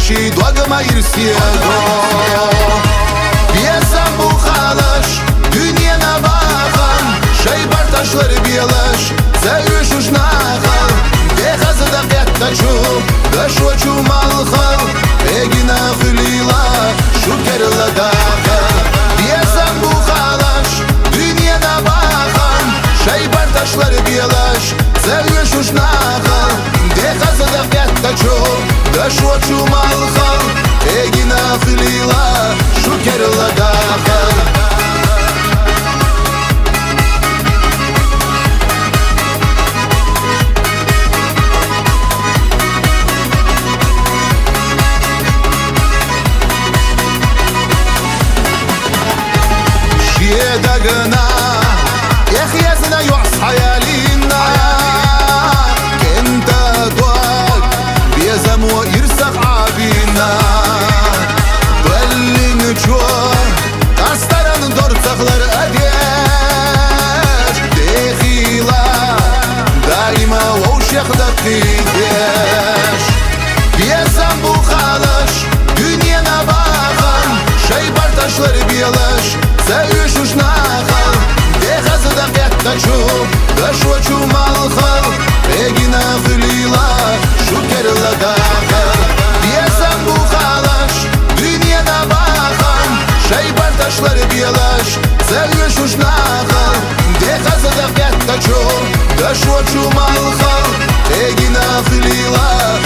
Taşı dogma irsiego Piyasam bu halaş Dünyana bakan Şeybar taşları biyalaş Sevüş uşnakal Dehazı da kattaçu Daşvaçu malkal Egina hülila Şukerla dakal Piyasam bu halaş Dünyana bakan Şeybar taşları biyalaş Sevüş uşnakal Dehazı da kattaçu Daşvaçu malkal Egina hülila Şukerla dakal دقنا يا اخي ياسنا يعص حيالينا كنت ادواك بيزم ويرسخ عابينا ولي نشوف تسترن دور تخلر اديش دخيلا دايما ووشيخ دقيقش بيزم بو خالش دنيانا باغن şeybar taşları biyalaş Sevüş uşnakal Dehazı da kattaçu Daşvaçu malkal Egina hülila Şukerla dakal Diyesem bu halaş Dünyana bakan Şeybar taşları biyalaş Sevüş uşnakal Dehazı da kattaçu Daşvaçu malkal Egina hülila